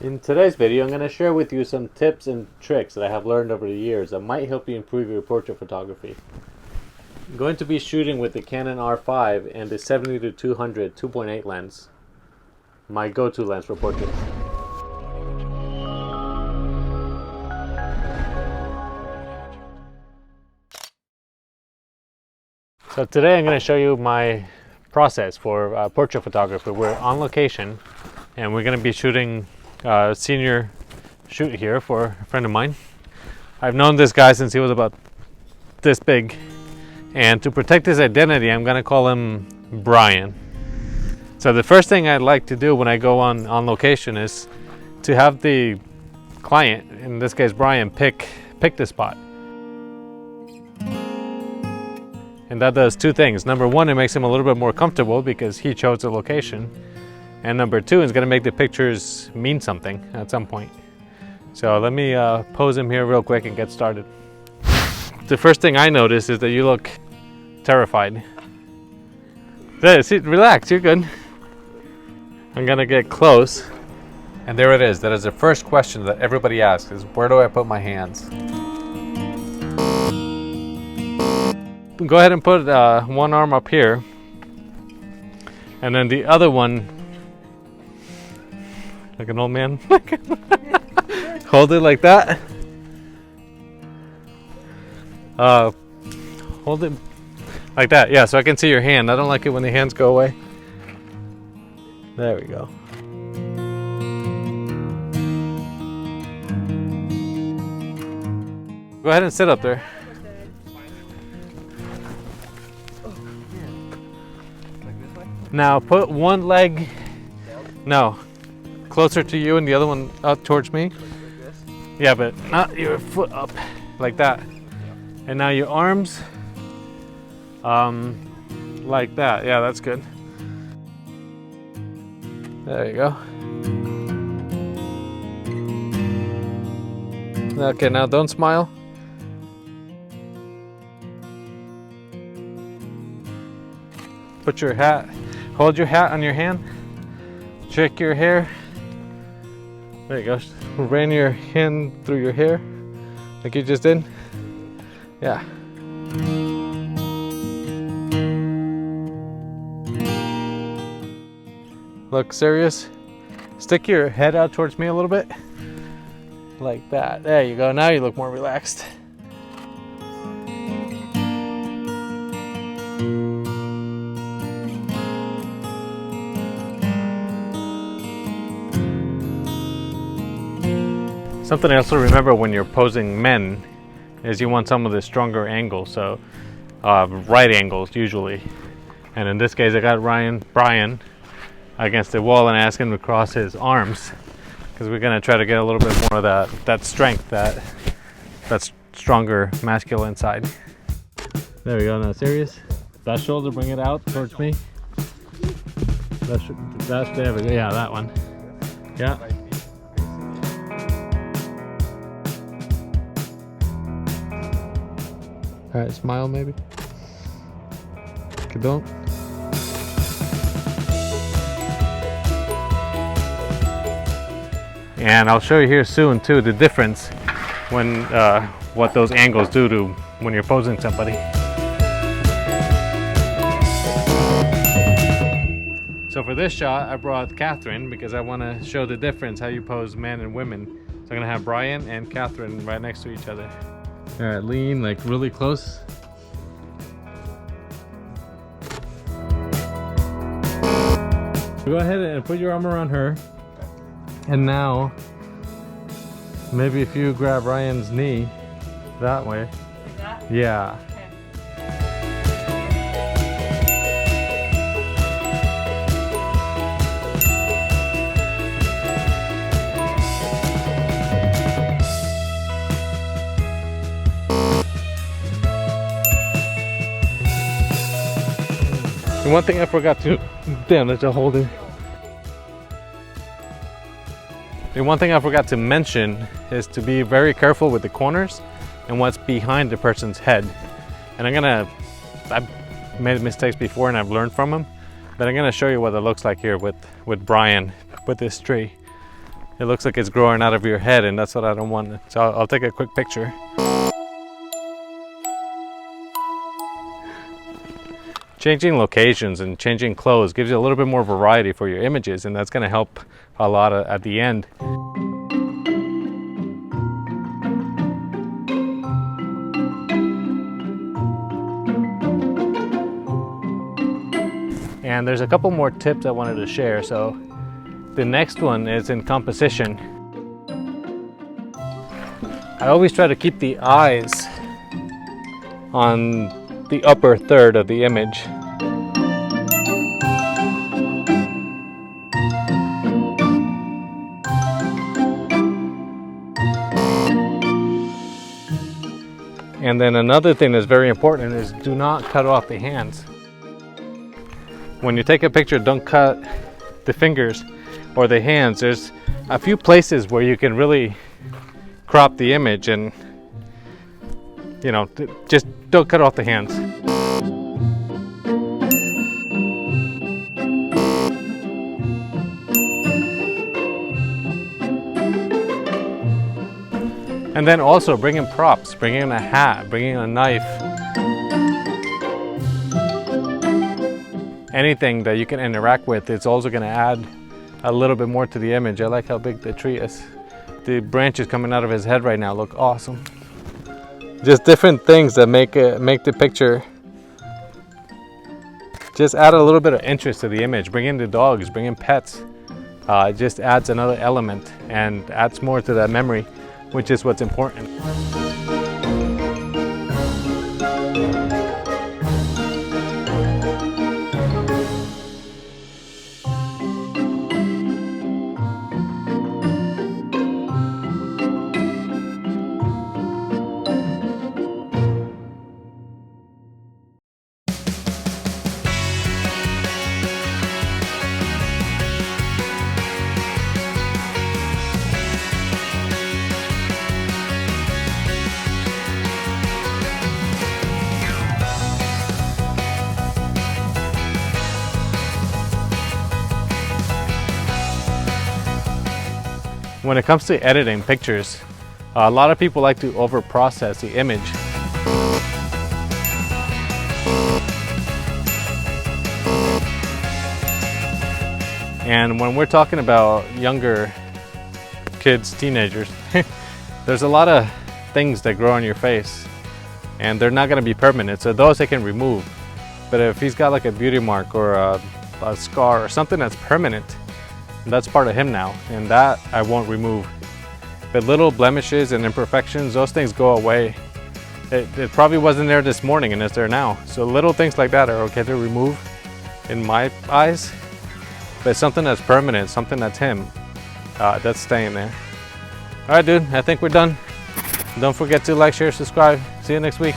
In today's video, I'm going to share with you some tips and tricks that I have learned over the years that might help you improve your portrait photography. I'm going to be shooting with the Canon R5 and the 70-200 2.8 lens, my go-to lens for portraits. So today I'm going to show you my process for portrait photography. We're on location and we're going to be shooting a senior shoot here for a friend of mine. I've known this guy since he was about this big, and to protect his identity I'm going to call him Brian. So the first thing I'd like to do when I go on location is to have the client, in this case Brian, pick the spot. And that does two things. Number one, it makes him a little bit more comfortable because he chose the location. And number two, it's going to make the pictures mean something at some point. So let me pose him here real quick and get started. The first thing I notice is that you look terrified. There, see, relax, you're good. I'm going to get close. And there it is. That is the first question that everybody asks, is where do I put my hands? Go ahead and put one arm up here, and then the other one, like an old man, hold it like that. Hold it like that, yeah, so I can see your hand. I don't like it when the hands go away. There we go. Go ahead and sit up there. Now put one leg, no, closer to you and the other one up towards me. Yeah, but not your foot up, like that. And now your arms, like that. Yeah, that's good. There you go. Okay, now don't smile. Put your hat. Hold your hat on your hand, check your hair. There you go. Ran your hand through your hair, like you just did. Yeah. Look serious. Stick your head out towards me a little bit. Like that. There you go. Now you look more relaxed. Something else to remember when you're posing men is you want some of the stronger angles, so right angles usually. And in this case I got Brian against the wall and asked him to cross his arms because we're going to try to get a little bit more of that strength, that stronger masculine side. There we go. Now serious. That shoulder, bring it out towards me. That's there we go. Yeah, that one. Yeah. All right, smile maybe. Don't. And I'll show you here soon too the difference when what those angles do to when you're posing somebody. So for this shot, I brought Catherine because I want to show the difference how you pose men and women. So I'm gonna have Brian and Catherine right next to each other. All right, lean like really close. Go ahead and put your arm around her. And now, maybe if you grab Ryan's knee that way. Like that? Yeah. And one thing I forgot to, damn, let's just hold it. And one thing I forgot to mention is to be very careful with the corners and what's behind the person's head. And I've made mistakes before and I've learned from them, but I'm gonna show you what it looks like here with Brian with this tree. it looks like it's growing out of your head, and that's what I don't want. So I'll take a quick picture. Changing locations and changing clothes gives you a little bit more variety for your images, and that's going to help a lot at the end. And there's a couple more tips I wanted to share. So the next one is in composition. I always try to keep the eyes on the upper third of the image. And then another thing that's very important is do not cut off the hands. When you take a picture, don't cut the fingers or the hands. There's a few places where you can really crop the image, and you know, just don't cut off the hands. And then also bring in props, bring in a hat, bring in a knife. Anything that you can interact with, it's also going to add a little bit more to the image. I like how big the tree is. The branches coming out of his head right now look awesome. Just different things that make the picture, just add a little bit of interest to the image. Bring in the dogs, bring in pets. It just adds another element and adds more to that memory, which is what's important. When it comes to editing pictures, a lot of people like to over-process the image. And when we're talking about younger kids, teenagers, there's a lot of things that grow on your face, and they're not going to be permanent, so those they can remove. But if he's got like a beauty mark or a scar or something that's permanent, that's part of him now, and that I won't remove. But little blemishes and imperfections, those things go away. It probably wasn't there this morning and it's there now. So little things like that are okay to remove in my eyes. But something that's permanent, something that's him, that's staying there. All right, dude, I think we're done. Don't forget to like, share, subscribe. See you next week.